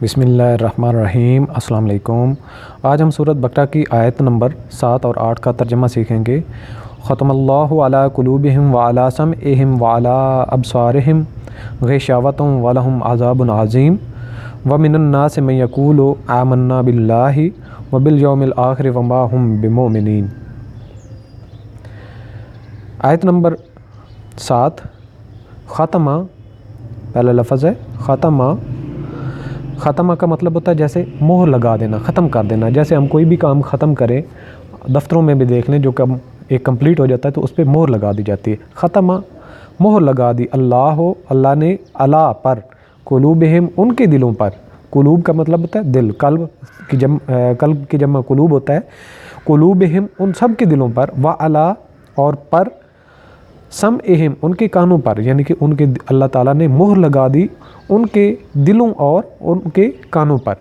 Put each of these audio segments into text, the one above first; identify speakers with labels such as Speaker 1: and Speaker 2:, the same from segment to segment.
Speaker 1: بسم اللہ الرحمن الرحیم۔ السلام علیکم۔ آج ہم سورۃ بقرہ کی آیت نمبر 7 اور 8 کا ترجمہ سیکھیں گے۔ ختم اللہ علی قلوبہم وعلی سمعہم وعلی ابصارہم غشاوۃ ولہم عذاب عظیم ومن الناس من یقول آمنا باللہ وبالیوم الآخر وما ہم بمؤمنین۔ آیت نمبر 7 ختمہ پہلا لفظ ہے ختمہ۔ ختمہ کا مطلب ہوتا ہے جیسے مہر لگا دینا، ختم کر دینا۔ جیسے ہم کوئی بھی کام ختم کریں، دفتروں میں بھی دیکھ لیں، جو کام ایک کمپلیٹ ہو جاتا ہے تو اس پہ مہر لگا دی جاتی ہے۔ ختمہ مہر لگا دی اللہ نے اللہ پر قلوبہم ان کے دلوں پر۔ قلوب کا مطلب ہوتا ہے دل، قلب کی جمع قلوب ہوتا ہے۔ قلوبہم ان سب کے دلوں پر، وعلی اور پر، سمعہم ان کے کانوں پر، یعنی کہ ان کے اللہ تعالیٰ نے مہر لگا دی ان کے دلوں اور ان کے کانوں پر،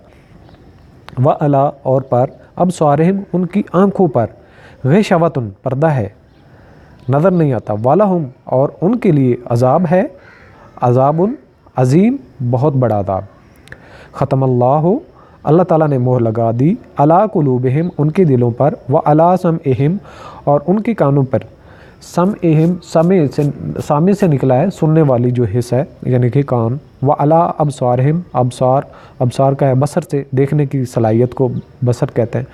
Speaker 1: وعلی اور پر، ابصارہم ان کی آنکھوں پر، غشاوۃ پردہ ہے، نظر نہیں آتا، ولہم اور ان کے لیے عذاب ہے، عذاب عظیم بہت بڑا عذاب۔ ختم اللہ تعالیٰ نے مہر لگا دی علی قلوبہم ان کے دلوں پر، وعلی سمعہم اور ان کے کانوں پر۔ سمعہم سامع سے نکلا ہے، سننے والی جو حصہ ہے یعنی کہ کان۔ وعلی ابصارہم ابصار کا ہے بصر سے دیکھنے کی صلاحیت کو بصر کہتے ہیں۔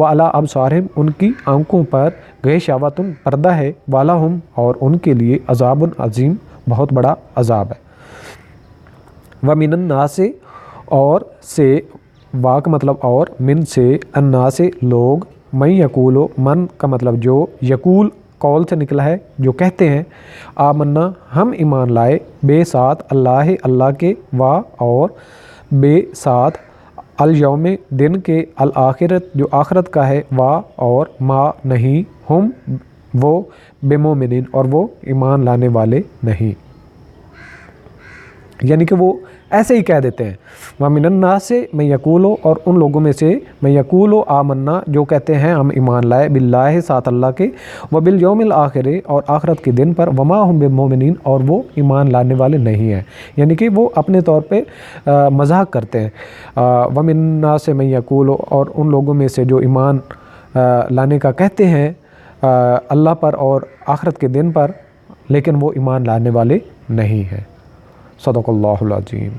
Speaker 1: وعلی ابصارہم ان کی آنکھوں پر، غشاوۃ پردہ ہے، ولہم اور ان کے لیے عذاب عظیم بہت بڑا عذاب ہے۔ ومن الناس اور سے، وا کا مطلب اور، من سے، الناس لوگ، من یقول من کا مطلب جو، یقول قول سے نکلا ہے جو کہتے ہیں، آمنا ہم ایمان لائے، بے ساتھ اللہ کے، وا اور، بے ساتھ الیوم دن کے، الآخرت جو آخرت کا ہے، وا اور، ما نہیں، ہم وہ، بمؤمنین اور وہ ایمان لانے والے نہیں، یعنی کہ وہ ایسے ہی کہہ دیتے ہیں۔ وَمِنَ النَّاسِ مَن یقول اور ان لوگوں میں سے، من یقول آمنا جو کہتے ہیں ہم ایمان لائے، باللہ ساتھ اللہ کے، وبالیوم الآخر اور آخرت کے دن پر، وما ہم بمؤمنین اور وہ ایمان لانے والے نہیں ہیں، یعنی کہ وہ اپنے طور پہ مذاق کرتے ہیں۔ وَمِنَ النَّاسِ مَن یقول اور ان لوگوں میں سے جو ایمان لانے کا کہتے ہیں اللہ پر اور آخرت کے دن پر، لیکن وہ ایمان لانے والے نہیں ہیں۔ صدق اللہ العظیم۔